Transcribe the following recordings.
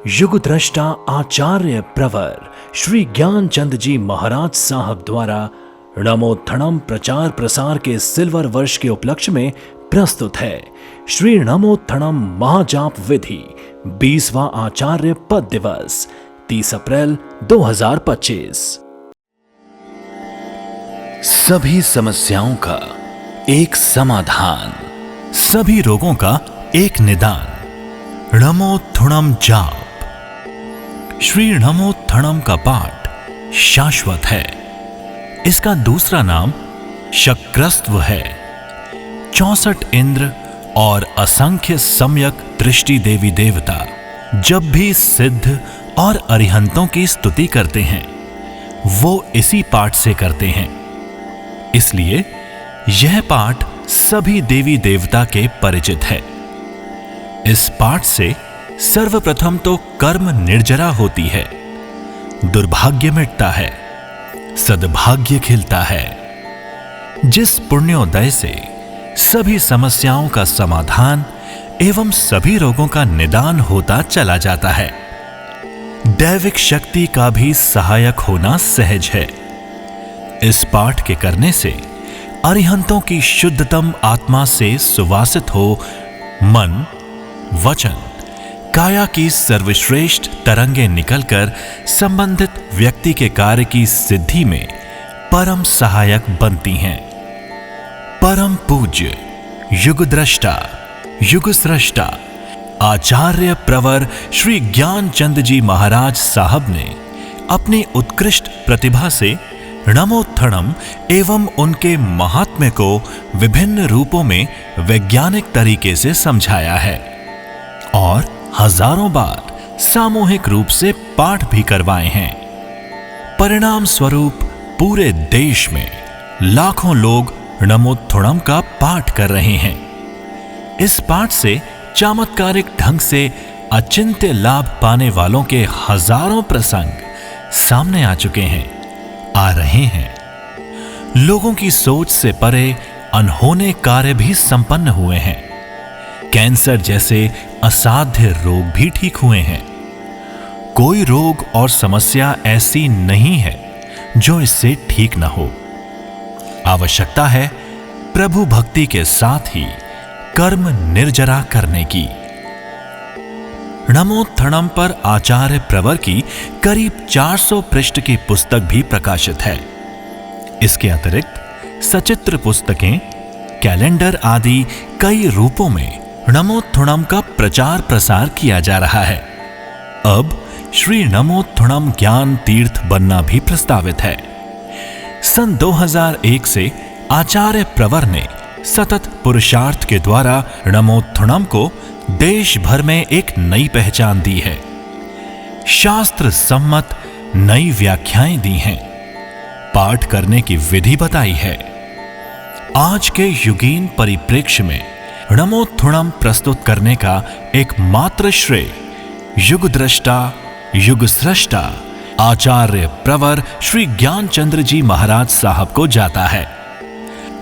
युग द्रष्टा आचार्य प्रवर श्री ज्ञानचंद जी महाराज साहब द्वारा नमोत्थनम प्रचार प्रसार के सिल्वर वर्ष के उपलक्ष्य में प्रस्तुत है श्री नमोत्थनम महाजाप विधि 20वां आचार्य पद दिवस 30 अप्रैल 2025। सभी समस्याओं का एक समाधान, सभी रोगों का एक निदान। नमोत्थनम जाप। श्री नमोत्थनम का पाठ शाश्वत है। इसका दूसरा नाम शक्रस्त्व है। 64 इंद्र और असंख्य सम्यक दृष्टि देवी देवता जब भी सिद्ध और अरिहंतों की स्तुति करते हैं वो इसी पाठ से करते हैं। इसलिए यह पाठ सभी देवी देवता के परिचित है। इस पाठ से सर्वप्रथम तो कर्म निर्जरा होती है, दुर्भाग्य मिटता है, सद्भाग्य खिलता है। जिस पुण्योदय से सभी समस्याओं का समाधान एवं सभी रोगों का निदान होता चला जाता है। दैविक शक्ति का भी सहायक होना सहज है। इस पाठ के करने से अरिहंतों की शुद्धतम आत्मा से सुवासित हो मन, वचन, काया की सर्वश्रेष्ठ तरंगे निकलकर संबंधित व्यक्ति के कार्य की सिद्धि में परम सहायक बनती हैं। परम पूज्य युग द्रष्टा, युग स्रष्टा आचार्य प्रवर श्री ज्ञानचंद जी महाराज साहब ने अपनी उत्कृष्ट प्रतिभा से नमोत्थनम एवं उनके महात्म्य को विभिन्न रूपों में वैज्ञानिक तरीके से समझाया है और हजारों बार सामूहिक रूप से पाठ भी करवाए हैं। परिणाम स्वरूप पूरे देश में लाखों लोग नमोत्थनम का पाठ कर रहे हैं। इस पाठ से चमत्कारिक ढंग से अचिंत्य लाभ पाने वालों के हजारों प्रसंग सामने आ चुके हैं, आ रहे हैं। लोगों की सोच से परे अनहोने कार्य भी संपन्न हुए हैं। कैंसर जैसे असाध्य रोग भी ठीक हुए हैं। कोई रोग और समस्या ऐसी नहीं है जो इससे ठीक न हो। आवश्यकता है प्रभु भक्ति के साथ ही कर्म निर्जरा करने की। नमोत्थनम पर आचार्य प्रवर की करीब 400 पृष्ठ की पुस्तक भी प्रकाशित है। इसके अतिरिक्त सचित्र पुस्तकें, कैलेंडर आदि कई रूपों में नमोत्थनम का प्रचार प्रसार किया जा रहा है। अब श्री नमोत्थनम ज्ञान तीर्थ बनना भी प्रस्तावित है। सन 2001 से आचार्य प्रवर ने सतत पुरुषार्थ के द्वारा नमोत्थनम को देश भर में एक नई पहचान दी है। शास्त्र सम्मत नई व्याख्याएं दी हैं, पाठ करने की विधि बताई है। आज के युगीन परिप्रेक्ष्य में नमोत्थनम प्रस्तुत करने का एकमात्र श्रेय युग द्रष्टा, युग स्रष्टा आचार्य प्रवर श्री ज्ञानचंद्र जी महाराज साहब को जाता है।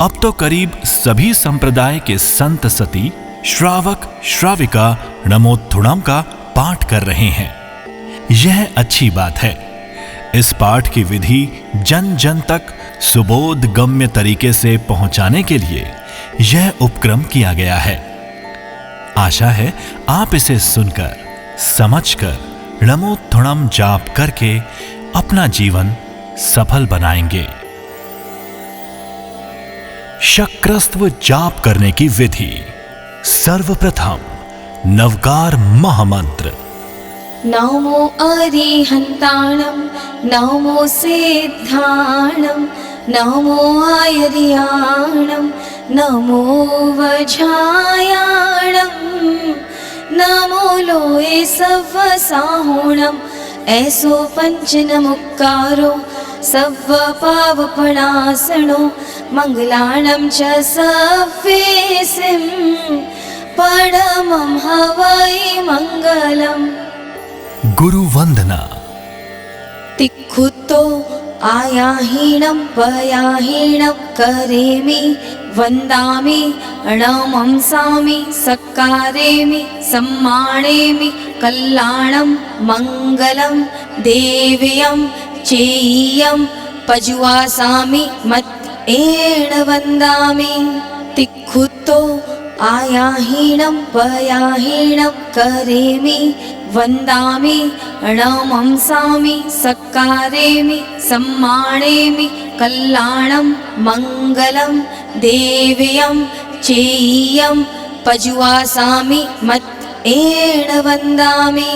अब तो करीब सभी संप्रदाय के संत सती, श्रावक श्राविका नमोत्थनम का पाठ कर रहे हैं। यह अच्छी बात है। इस पाठ की विधि जन जन तक सुबोध गम्य तरीके से पहुंचाने के लिए यह उपक्रम किया गया है। आशा है आप इसे सुनकर, समझकर नमोत्थनम जाप करके अपना जीवन सफल बनाएंगे। शक्रस्त्व जाप करने की विधि। सर्वप्रथम नवकार महामंत्र। नमो अरिहंताणं, नमो सिद्धाणं, नमो आयर्याणं, नमो वज्रायाणं, नमो लोये सव्वसाहुणं, ऐसो पंचनमुक्कारो सव्वपावपणासनो, मंगलाणं च सव्वेसिं, परमं हवै मंगलम्। गुरु वंदना। तिक्खुतो आयाहीणं पयाहीणं करेमि, वन्दामि, नमंसामि, सत्कारेमि, सम्मानेमि, कल्याणं मङ्गलं देव्यं चेयं पजुवासामि मत्एण वन्दामि तिक्खुतो आयाहीनं पयाहीनं करेमि वन्दामि नमंसामि सत्कारेमि सम्मानेमि कल्याणं मङ्गलं देव्यं चेयं पजुवासामि मत्एण वन्दामि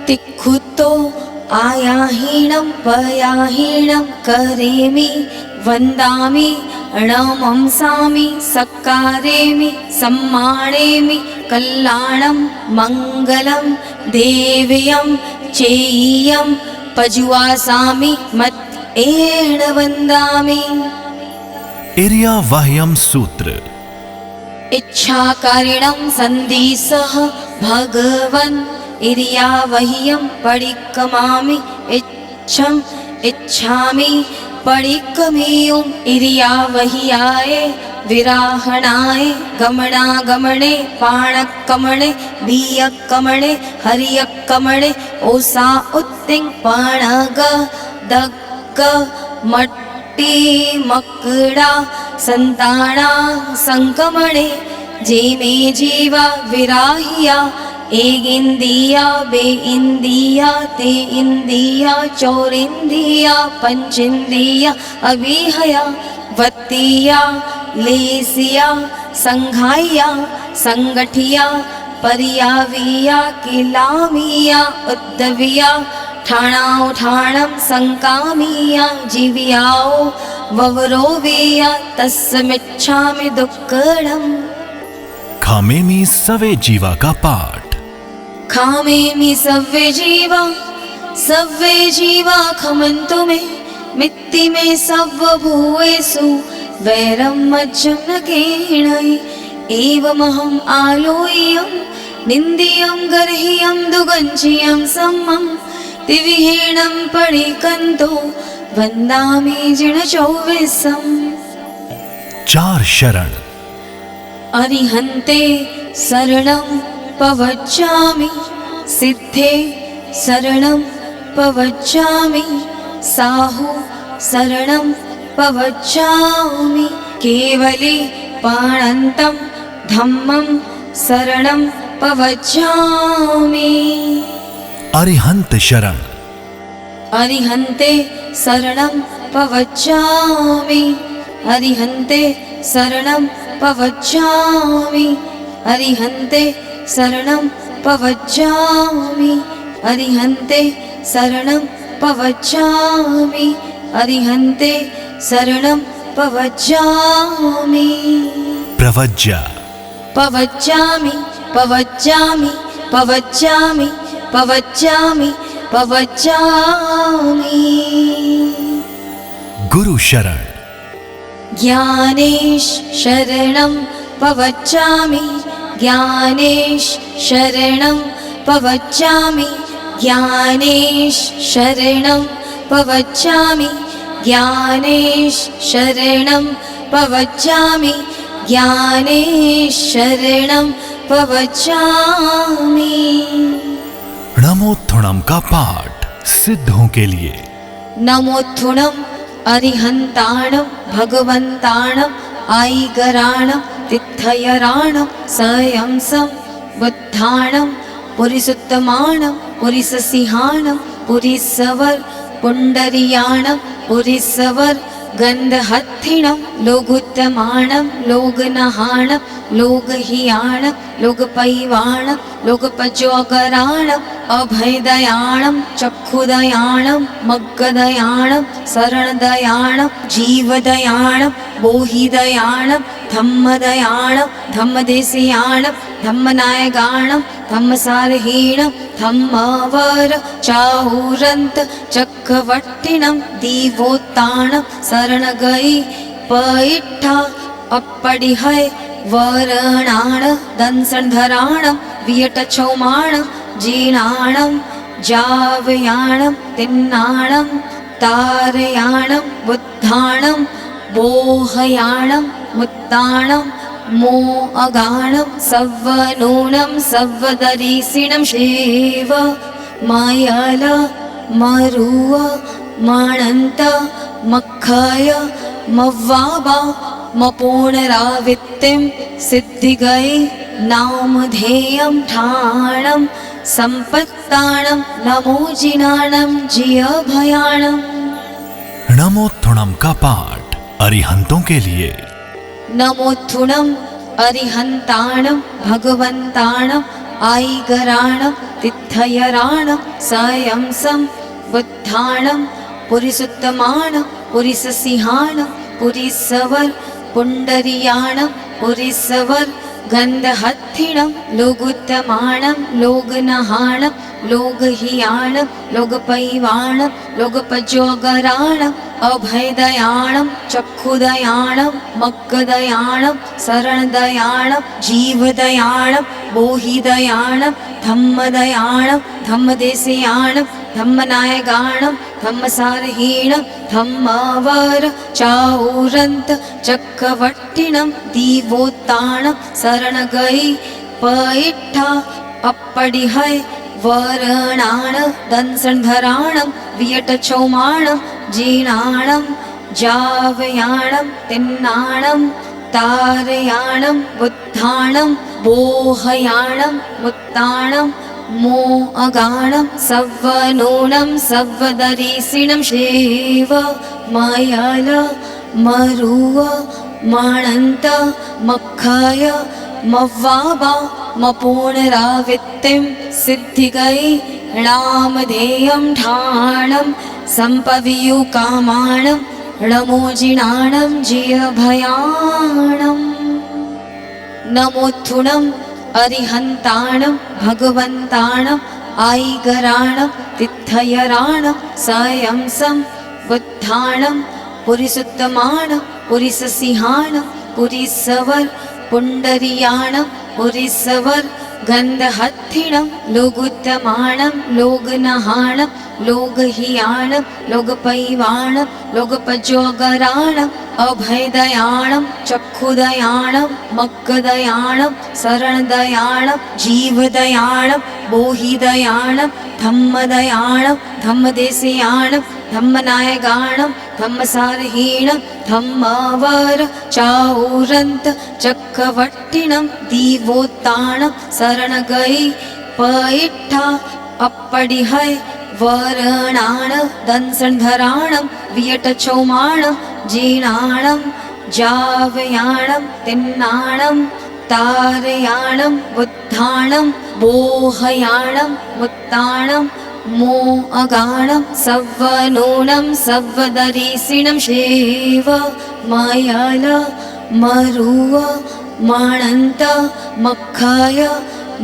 तिक्खुतो आयाहीनं पयाहीनं करेमि वन्दामि नमंसामि सत्कारेमि सम्मानेमि कल्याणं मङ्गलं देव्यं चेयं पजुवासामि मत्एण वन्दामि इर्यावाह्यम सूत्र। इच्छाकारिणं सन्धिसः भगवन् इर्यावह्यं परिक्रमामि इच्छम् इच्छामि परिक्रमेयुम् इर्यावह्याय विराहणाय गमनागमने पाणकमणे बीयकमणे हरियकमणे ओसा उत्तिं पाणग दग्ग मट्टी मकड़ा संताना संकमणे जेमे जीवा विराहिया एक इंदिया बे इंदिया ते इंदिया चौर इंदिया पंच इंदिया अभिहया वत्तिया लेसिया संघाइया संगठिया परियाविया किलामिया उद्दविया ठाणाओ ठाणम संकामिया जीवियाओ ववरोविया तस्मिच्छामि दुक्कडम। खामेमि सवे जीवा का पाठ। खामेमि सव्वे जीवा खमन्तु मे मित्ति मे सव्वभूवेषु वैरं मज्जं न केणै एवमहम् आलोह्यं निन्द्यं गर्ह्यं दुगञ्चियं सम्मं दिविहीनं परिकन्तो वन्दामि जिनचौवेशम्। चार शरण। अरिहन्ते शरणं पवच्चामि सिद्धे शरणं पवच्चामि साहु शरणं पवच्चामि केवले पाणन्तं धम्मं शरणं पवच्चामि। अरिहंत शरण। अरिहन्ते शरणं पवच्चामि अरिहन्ते शरणं पवच्चामि अरिहन्ते शरणं पवच्चामि अरिहन्ते शरणं पवच्चामि अरिहन्ते शरणं पवच्चामि। प्रवज्या। पवच्चामि पवच्चामि पवच्चामि पवच्चामि पवच्चामि। गुरु शरण। ज्ञानेश शरणं पवच्चामि ज्ञानेश शरणं पवच्चामि ज्ञानेश शरणं पवच्चामि ज्ञानेश शरणं पवच्चामि ज्ञानेश शरणं पवच्चामि। नमोत्थुणम का पाठ सिद्धों के लिए। नमोत्थुणम अरिहन्ताणं भगवन्ताणं आईगराणं तिथयराणं संयंसं बुद्धाणं पुरिसुत्तमाणं पुरिससिंहाणं पुरिसवर पुण्डरीयाणं पुरिसवर गन्धहत्थिणं लोगुत्तमाणं लोगनहाणं लोगहियाणं लोगपैवाणं लोगपजोगराणं अभयदयाणं चक्षुदयाणं मग्गदयाणं शरणदयाणं जीवदयाणं बोहिदयाणं धम्मदयाणं धम्मदेशीयाणं धम्मनायगाणं धम्मसारहीणं धम्मवर चाहुरन्त चक्रवर्तिणं दीवोत्ताणं शरणगई पैठा अपडिहय वरणाण दंसनधराणं वियटछौमाणं जीर्णाणं जावयाणं तिन्नाणं तारयाणं बुद्धाणं बोहयाणं मुत्ताणं मो अगाणं सव्वनूनं सव्वदरीसिणं शेव मायल मरुव माणन्त मखय मव्वाबा मपूर्णरावित्तिं सिद्धिगै नामधेयं ठाणं संपत्ताणं नमो जिनाणं जियभयाणं। नमोत्थुणम का पाठ अरिहंतों के लिए। नमोत्थुणं अरिहन्ताणं भगवन्ताणं आईगराणं तिथयराणं सायंसं बुद्धाणं पुरिसुत्तमाणं पुरिससिंहाणं पुरिसवर पुंडरीयाणं पुरिसवर गंधहत्थिणं लोगुत्तमाणं लोगनहाणं लोगहियाणं लोगपैवाणं लोगपजोगराणं अभयदयाणं चक्षुदयाणं मग्गदयाणं शरणदयाणं जीवदयाणं बोहिदयाणं धम्मदयाणं धम्मदेशयाणं धम्मनायगाणं धम्मसारहीणं धम्मवर चाऊरन्त चक्रवर्तिणं दीवोत्ताणं शरणगै पैठा अप्पडिहै वरणाण दंसन्धराणं वियटचौमाणं जीनाणं जावयाणं तिन्नाणं तारयाणं बुद्धाणं बोहयाणं मुत्ताणं मो अगाणं सव्वनूनं सव्वदरीसिणं शेव मायल मरुव माणन्त मखय मव्वाबा मपूर्णरावित्तिं सिद्धिगै नामधेयं ठाणं सम्पवियुकामाणं णमोजिनाणं जियभयाणं। नमोत्थुणं अरिहन्ताणं भगवन्ताणं आईगराणं तिथयराणं सायंसं बुद्धाणं पुरिसुत्तमाणं पुरिससिंहाणं पुरिसवर पुंडरीयाणं पुरिसवर गंधहत्थिणं लोगुत्तमाणं लोगनहाणं लोगहियाणं लोगपैवाणं लोगपजोगराणं अभयदयाणं चक्षुदयाणं मग्गदयाणं शरणदयाणं जीवदयाणं बोहिदयाणं धम्मदयाणं धम्मदेशयाणं धम्मनायगाणं धम्मसारहीणं धम्मवर चाऊरन्त चक्रवर्तिणं दीवोत्ताणं शरणगै पैठा अप्पडिहै वरणाण दंसन्धराणं वियटचौमाणं जीनाणं जावयाणं तिन्नाणं तारयाणं बुद्धाणं बोहयाणं मुत्ताणं मो अगाणं सव्वनूनं सव्वदरीसिणं शेव मायल मरुव माणन्त मखय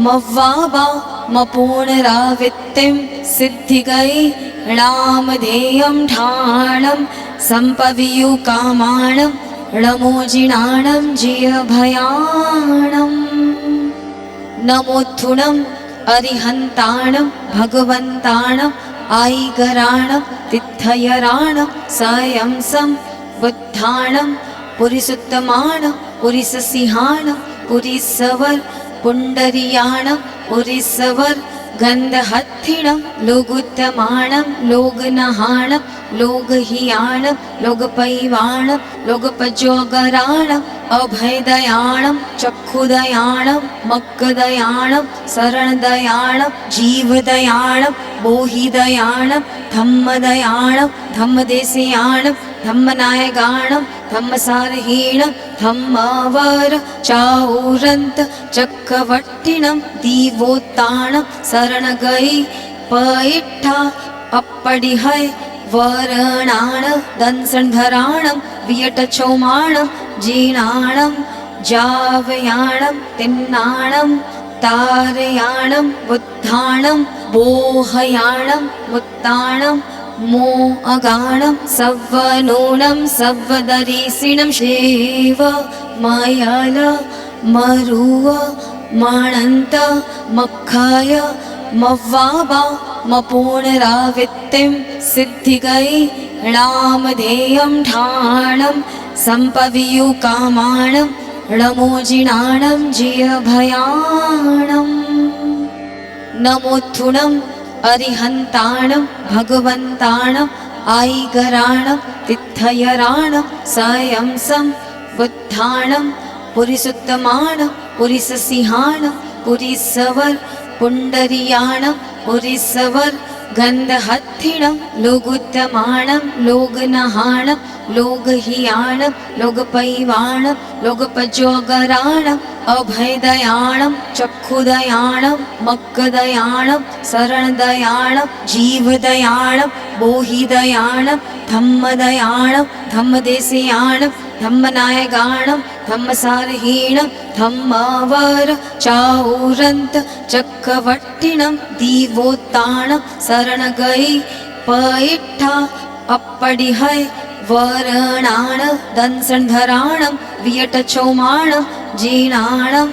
मव्वाबा मपूर्णरावित्तिं सिद्धिगै नामधेयं ठाणं सम्पवियुकामाणं णमोजिनाणं जियभयाणं। नमोत्थुणं अरिहन्ताणं भगवन्ताणं आईगराणं तिथयराणं सायंसं बुद्धाणं पुरिसुत्तमाणं पुरिससिंहाणं पुरिसवर पुंडरीयाणं पुरिसवर गंधहत्थिणं लोगुत्तमाणं लोगनहाणं लोगहियाणं लोगपैवाणं लोगपजोगराणं अभयदयाणं चक्षुदयाणं मग्गदयाणं शरणदयाणं जीवदयाणं बोहिदयाणं धम्मदयाणं धम्मदेशयाणं धम्मनायगाणं धम्मसारहीणं धम्मवर चाऊरन्त चक्रवर्तिणं दीवोत्ताणं शरणगै पैठा अप्पडिहै वरणाण दंसन्धराणं वियटचौमाणं जीनाणं जावयाणं तिन्नाणं तारयाणं बुद्धाणं बोहयाणं मुत्ताणं मो अगाणं सव्वनूनं सव्वदरीसिणं शेव मायल मरुव माणन्त मखय मव्वाबा मपूर्णरावित्तिं सिद्धिगै नामधेयं ठाणं सम्पवियुकामाणं णमोजिनाणं जियभयाणम् नमोत्थुणम् अरिहन्ताणं भगवन्ताणम् आयिगराणं तिथयराणं सायंसं बुद्धाणं पुरिसुत्तमाणं पुरिससिंहाणं पुरिसवर पुण्डरीयाणं पुरिसवर गन्धहत्थिणं लोगुत्तमाणं लोगनहाणं लोगहियाणं लोगपैवाणं लोगपजोगराणं अभयदयाणं चक्षुदयाणं मक्कदयाणं शरणदयाणं जीवदयाणं बोहिदयाणं धम्मदयाणं धम्मदेशयाणं धम्मनायगाणं धम्मसारहीणं धम्मावर चाऊरन्त चक्रवर्तिणं दीवोत्ताणं शरणगै पैठा अप्पडिहै वरणाण दंसन्धराणं वियटचौमाणं जीर्णाणं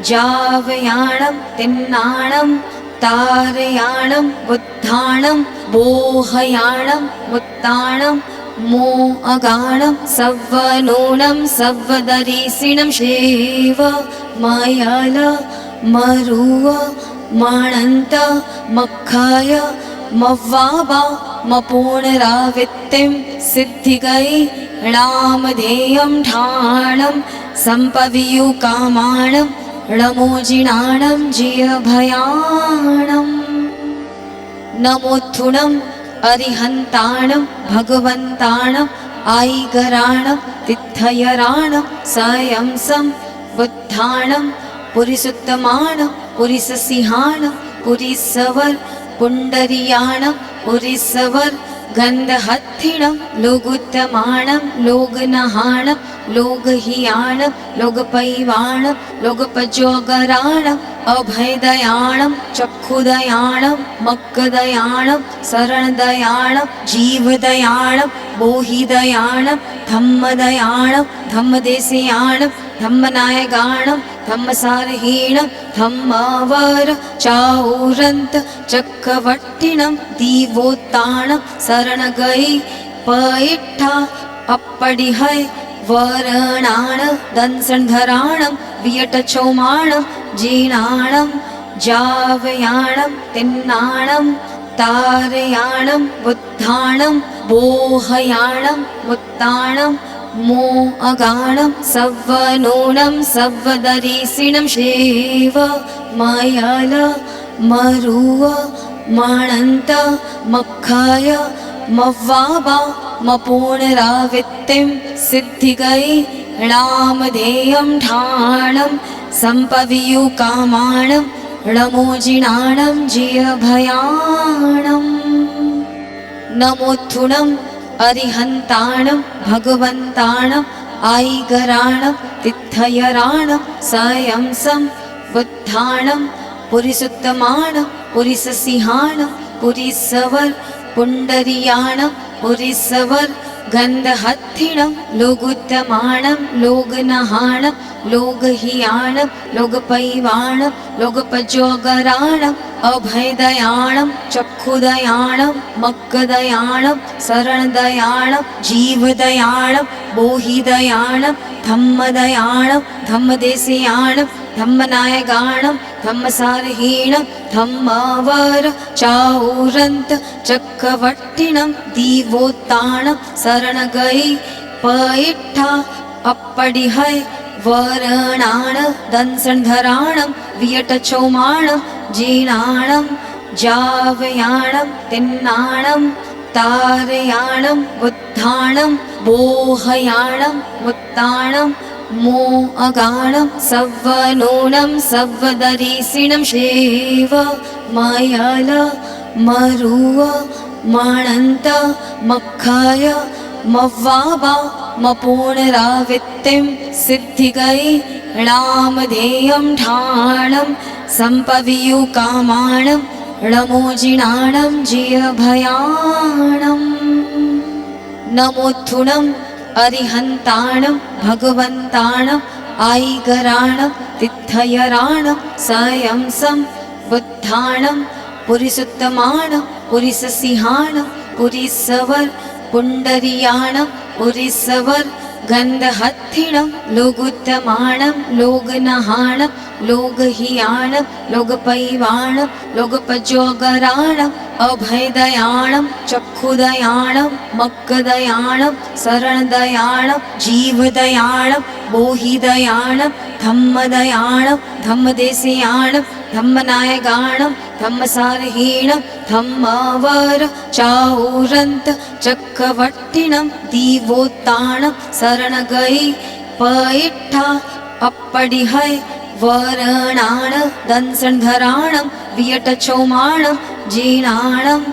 जावयाणं तिन्नाणं तारयाणं बुद्धाणं बोहयाणं मुत्ताणं मो अगाणं सव्वनूनं सव्वदरीसिणं शेव मयल मरुव मणन्त मक्खाय मव्वाबा मपूर्णरावित्तिं सिद्धिगै णामधेयं ढाणं सम्पवियुकामाणं णमोजिनाणं जियभयाणम् नमोत्थुणम् अरिहन्ताणं भगवन्ताणम् आयिगराणं तिथयराणं सायंसं बुद्धाणं पुरिसुत्तमाणं पुरिससिंहाणं पुरिसवर पुण्डरीयाणं पुरिसवर गन्धहत्थिणं लोगुत्तमाणं लोगनहाणं लोगहियाणं लोगपैवाणं लोगपजोगराणं अभयदयाणं चक्षुदयाणं मक्कदयाणं शरणदयाणं जीवदयाणं बोहिदयाणं धम्मदयाणं धम्मदेशयाणं धम्मनायगाणं धम्मसारहीणं धम्मावर चाऊरन्त चक्रवर्तिणं दीवोत्ताणं शरणगै पैठा अप्पडिहै वरणाण दंसन्धराणं वियटचौमाणं जीर्णाणं जावयाणं तिन्नाणं तारयाणं बुद्धाणं बोहयाणं मुत्ताणं मो अगाणं सव्वनूनं सव्वदरीसिणं शेव मयल मरुव मणन्त मक्खाय मव्वाबा मपूर्णरावित्तिं सिद्धिगै णामधेयं ढाणं सम्पवियुकामाणं णमोजिनाणं जियभयाणम् नमोत्थुणम् अरिहन्ताणं भगवन्ताणम् आयिगराणं तिथयराणं सायंसं बुद्धाणं पुरिसुत्तमाणं पुरिससिंहाणं पुरिसवर पुण्डरीयाणं पुरिसवर गन्धहत्थिणं लोगुत्तमाणं लोगनहाणं लोगहियाणं लोगपैवाणं लोगपजोगराणं अभयदयाणं चक्षुदयाणं मक्कदयाणं शरणदयाणं जीवदयाणं बोहिदयाणं धम्मदयाणं धम्मदेशयाणं धम्मनायगाणं धम्मसारहीणं धम्मावर चाऊरन्त चक्रवर्तिणं दीवोत्ताणं शरणगै पैठा अप्पडिहै वरणाण दंसन्धराणं वियटचौमाणं जीर्णाणं जावयाणं तिन्नाणं तारयाणं बुद्धाणं बोहयाणं मुत्ताणं मो अगाणं सव्वनूनं सव्वदरीसिणं शेव मयल मरुव मणन्त मक्खाय मव्वाबा मपूर्णरावित्तिं सिद्धिगै णामधेयं ढाणं सम्पवियुकामाणं णमोजिनाणं जियभयाणम् नमोत्थुणम् अरिहन्ताणं भगवन्ताणम् आयिगराणं तिथयराणं सायंसं बुद्धाणं पुरिसुत्तमाणं पुरिससिंहाणं पुरिसवर पुण्डरीयाणं पुरिसवर गन्धहत्थिणं लोगुत्तमाणं लोगनहाणं लोगहियाणं लोगपैवाणं लोगपजोगराणं अभयदयाणं चक्षुदयाणं मक्कदयाणं शरणदयाणं जीवदयाणं बोहिदयाणं धम्मदयाणं धम्मदेशियाणं धम्मनायगाणं धम्मसारहीणं धम्मावर चाऊरन्त चक्रवर्तिनं दीवोत्ताणं शरणगई पैठा अप्पडिहै वरणाण दंसन्धराणं वियटचौमाणं जीर्णाणं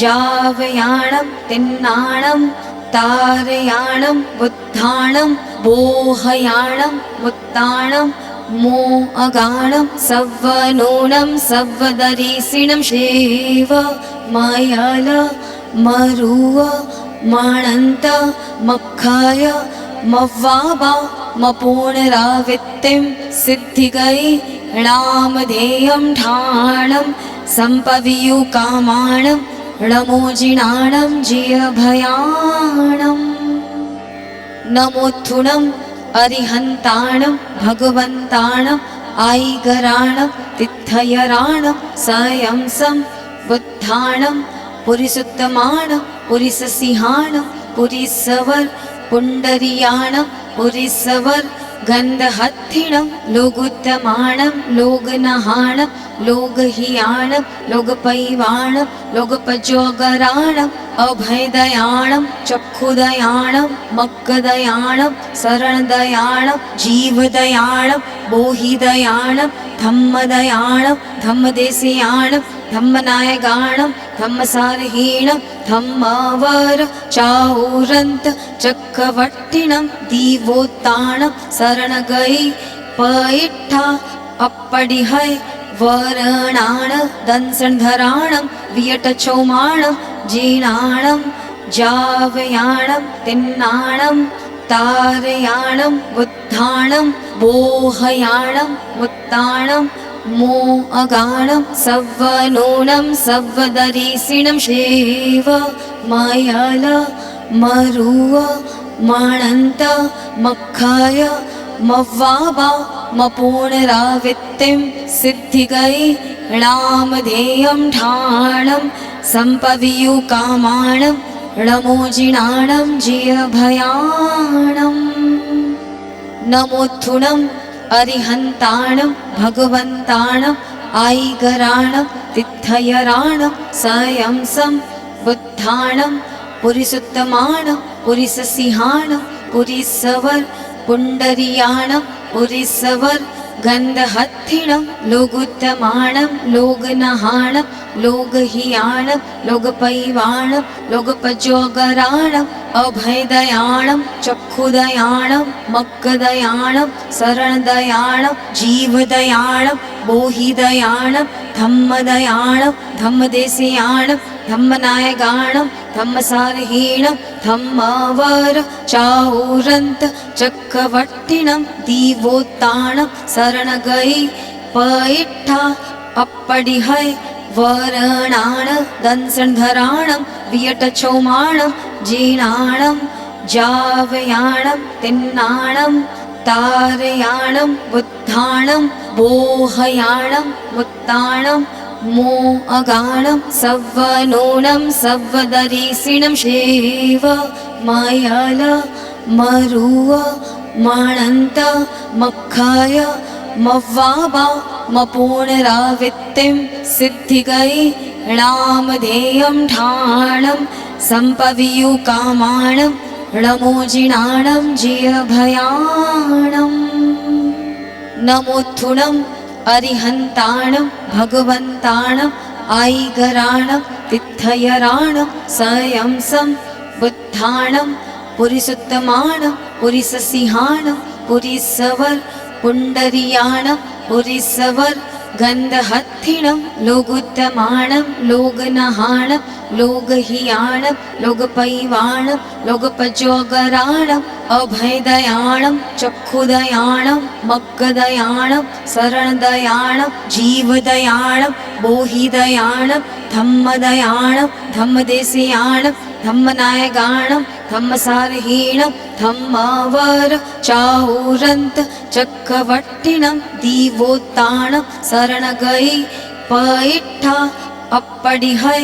जावयाणं तिन्नाणं तारयाणं बुद्धाणं बोहयाणं मुत्ताणं मो अगाणं सव्वनूनं सव्वदरीसिणं शेव मयल मरुव मणन्त मक्खाय मव्वाबा मपूर्णरावित्तिं सिद्धिगै नामधेयं ढाणं सम्पवियुकामाणं णमोजिनाणं जियभयाणं नमोत्थुणम् अरिहन्ताणं भगवन्ताणं आयिगराणं तिथयराणं सयंसं बुद्धाणं पुरिसुत्तमाणं पुरिससिंहाणं पुरिसवर पुण्डरीयाणं पुरिसवर गन्धहत्थिणं लोगुत्तमाणं लोगनहाणं लोगहियाणं लोगपैवाणं लोगपजोगराणं अभयदयाणं चक्षुदयाणं मक्कदयाणं शरणदयाणं जीवदयाणं बोहिदयाणं धम्मदयाणं धम्मदेशियाणं धम्मनायगाणं धम्मसारहीणं धम्मावर चाऊरन्त चक्रवर्तिनं दीवोत्ताणं शरणगई पैठा अप्पडिहै वरणाण दंसन्धराणं वियटचौमाणं जीर्णाणं जावयाणं तिन्नाणं तारयाणं बुद्धाणं बोहयाणं मुत्ताणं मो अगाणं सव्वनूनं सव्वदरीसिणं शेव मयल मरुव मणन्त मक्खाय मव्वाबा मपूर्णरावित्तिं सिद्धिगै नामधेयं ढाणं सम्पवियुकामाणं णमोजिनाणं जियभयाणं नमोत्थुणम् अरिहन्ताणं भगवन्ताणं आयिगराणं तिथयराणं सयंसं बुद्धाणं पुरिसुत्तमाणं पुरिससिंहाणं पुरिसवर पुण्डरीयाणं पुरिसवर गन्धहत्थिणं लोगुत्तमाणं लोगनहाणं लोगहियाणं लोगपैवाणं लोगपजोगराणं अभयदयाणं चक्षुदयाणं मक्कदयाणं शरणदयाणं जीवदयाणं बोहिदयाणं धम्मदयाणं धम्मदेशियाणं धम्मनायगाणं धम्मसारहीणं धम्मावर चाऊरन्त चक्रवर्तिनं दीवोत्ताणं शरणगई पैठा अप्पडिहै वरणाण दंसन्धराणं वियटचौमाणं जीर्णाणं जावयाणं तिन्नाणं तारयाणं बुद्धाणं बोहयाणं मुत्ताणं मो अगाणं सव्वनूनं सव्वदरीसिणं शेव मयल मरुव मणन्त मक्खाय मव्वाबा मपूर्णरावित्तिं सिद्धिगै नामधेयं ढाणं सम्पवियुकामाणं णमोजिनाणं जियभयाणं नमोत्थुणम् अरिहन्ताणं भगवन्ताणं आयिगराणं तिथयराणं सयंसं बुद्धाणं पुरिसुत्तमाणं पुरिससिंहाणं पुरिसवर पुण्डरीयाणं पुरिसवर गन्धहत्थिणं लोगुत्तमाणं लोगनहाणं लोगहियाणं लोगपैवाणं लोगपजोगराणं अभयदयाणं चक्षुदयाणं मक्कदयाणं शरणदयाणं जीवदयाणं बोहिदयाणं धम्मदयाणं धम्मदेशियाणं धम्मनायगाणं धम्मसारहीणं धम्मावर चाऊरन्त चक्रवट्टिनं दीवोत्तानं शरणगई पैठा अप्पडिहै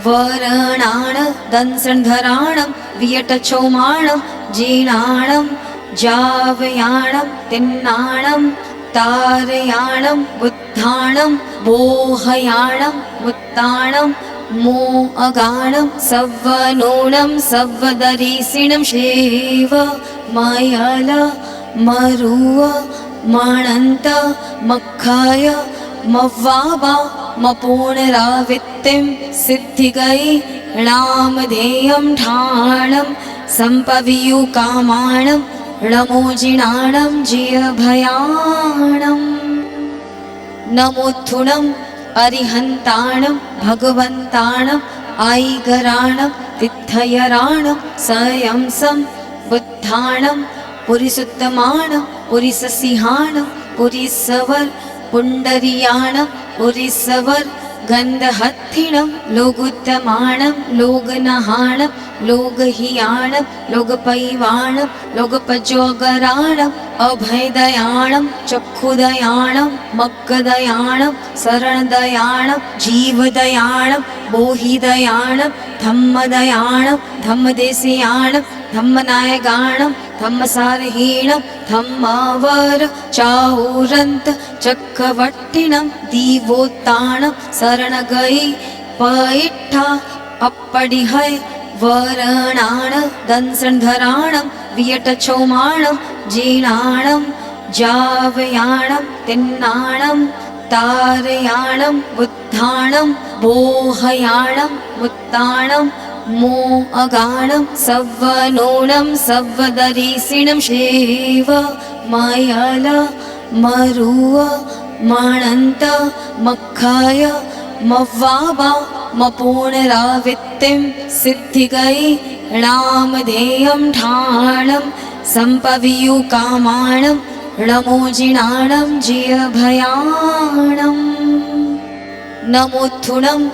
वरणाण दंसनधराणं वियटचौमाणं जीर्णाणं जावयाणं तिन्नाणं तारयाणं बुद्धाणं बोहयाणं मुत्ताणं मो अगाणं सव्वनूनं सव्वदरीसिणं शेव मयल मरुव मणन्त मक्खाय मव्वाबा मपूर्णरावित्तिं सिद्धिगै नामधेयं ढाणं सम्पवियुकामाणं णमोजिनाणं जियभयाणं नमोत्थुणम् अरिहन्ताणं भगवन्ताणम् आयिगराणं तिथयराणं संयंसं बुद्धाणं पुरिसुत्तमाणं पुरिससिंहाणं पुरिसवर पुण्डरीयाणं पुरिसवर गन्धहत्थिणं लोगुत्तमाणं लोगनहाणं लोगहियाणं लोगपैवाणं लोगपजोगराणं अभयदयाणं चक्षुदयाणं मग्गदयाणं शरणदयाणं जीवदयाणं बोहिदयाणं धम्मदयाणं धम्मदेशीयाणं धम्मनायगाणं धम्मसारहीणं धम्मावर चाऊरन्त चक्रवट्टिनं दीवोत्तानं शरणगई पैठा अप्पडिहै वरणाण दंसनधराणं वियटचौमाणं जीर्णाणं जावयाणं तिन्नाणं तारयाणं बुद्धाणं बोहयाणं मुत्ताणं मो अगाणं सव्वनूनं सव्वदरीसिणं शेव मयल मरुव मणन्त मक्खाय मव्वाबा मपूर्णरावित्तिं सिद्धिगै नामधेयं ढाणं सम्पवियुकामाणं णमोजिनाणं जियभयाणं नमोत्थुणम्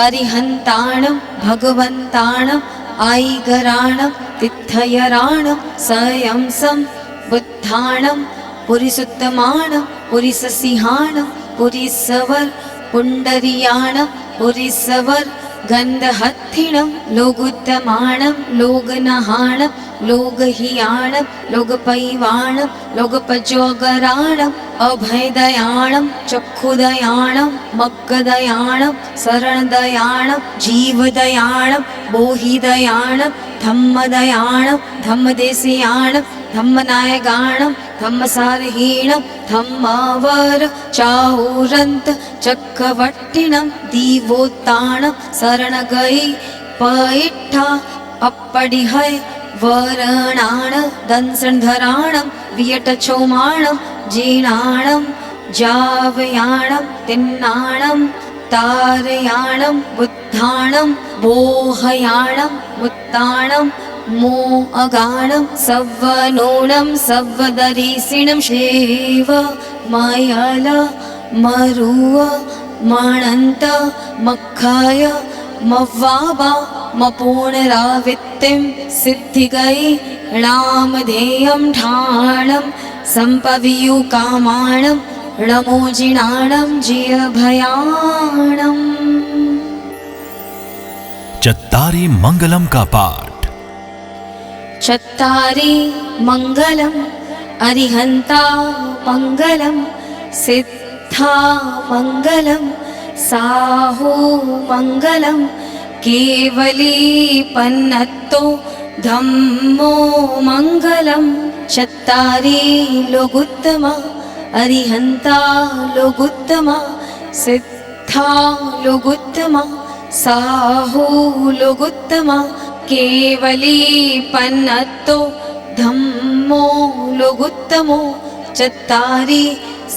अरिहन्ताणं भगवन्ताणम् आयिगराणं तिथयराणं संयंसं बुद्धाणं पुरिसुत्तमाणं पुरिससिंहाणं पुरिसवर पुण्डरीयाणं पुरिसवर गन्धहत्थिणं लोगुत्तमाणं लोगनहाणं लोगहियाणं लोगपैवाणं लोगपजोगराणं अभयदयाणं चक्षुदयाणं मग्गदयाणं शरणदयाणं जीवदयाणं बोहिदयाणं धम्मदयाणं धम्मदेशीयाणं धम्मनायगाणं धम्मसारहीणं धम्मावर चाऊरन्त चक्रवट्टिनं दीवोत्तानं शरणगई पैठा अप्पडिहै वरणाण दंसनधराणं वियटचौमाणं जीर्णाणं जावयाणं तिन्नाणं तारयाणं बुद्धाणं बोहयाणं मुत्ताणं मो अगाणं सव्वनूनं सव्वदरीसिणं शेव मयल मरुव मणन्त मक्खाय मव्वाबा मपूर्णरावित्तिं सिद्धिगै नामधेयं ढाणं सम्पवियुकामाणं णमोजिनाणं जियभयाणं चत्तारी मंगलम का पाठ। चत्तारि मङ्गलम् अरिहन्ता मङ्गलं सिद्धा मङ्गलं साहु मङ्गलं केवली पन्नत्तो धम्मो मङ्गलं चत्तारि लोगुत्तमा अरिहन्ता लोगुत्तमा सिद्धा लोगुत्तमा साहु लोगुत्तमा केवली पन्नत्तो धम्मो लोगुत्तमो चत्तारि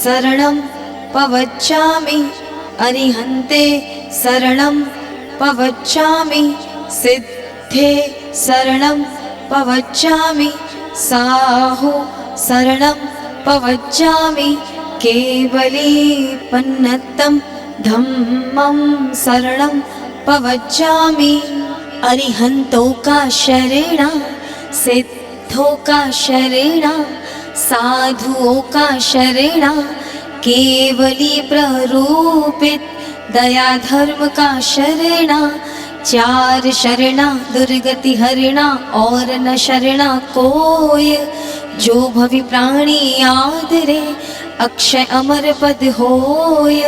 शरणं पवच्चामि अरिहन्ते शरणं पवच्चामि सिद्धे शरणं पवच्चामि साहु शरणं पवच्चामि केवली पन्नत्तं धम्मं शरणं पवच्चामि अरिहन्तोकाशरेण सिद्धों का शरणा, साधुओं का शरणा, केवली प्ररूपित दया धर्म का शरणा। चार शरणा दुर्गति हरणा, और न शरणा कोय। जो भवि प्राणी आदरे, अक्षय अमर पद होय।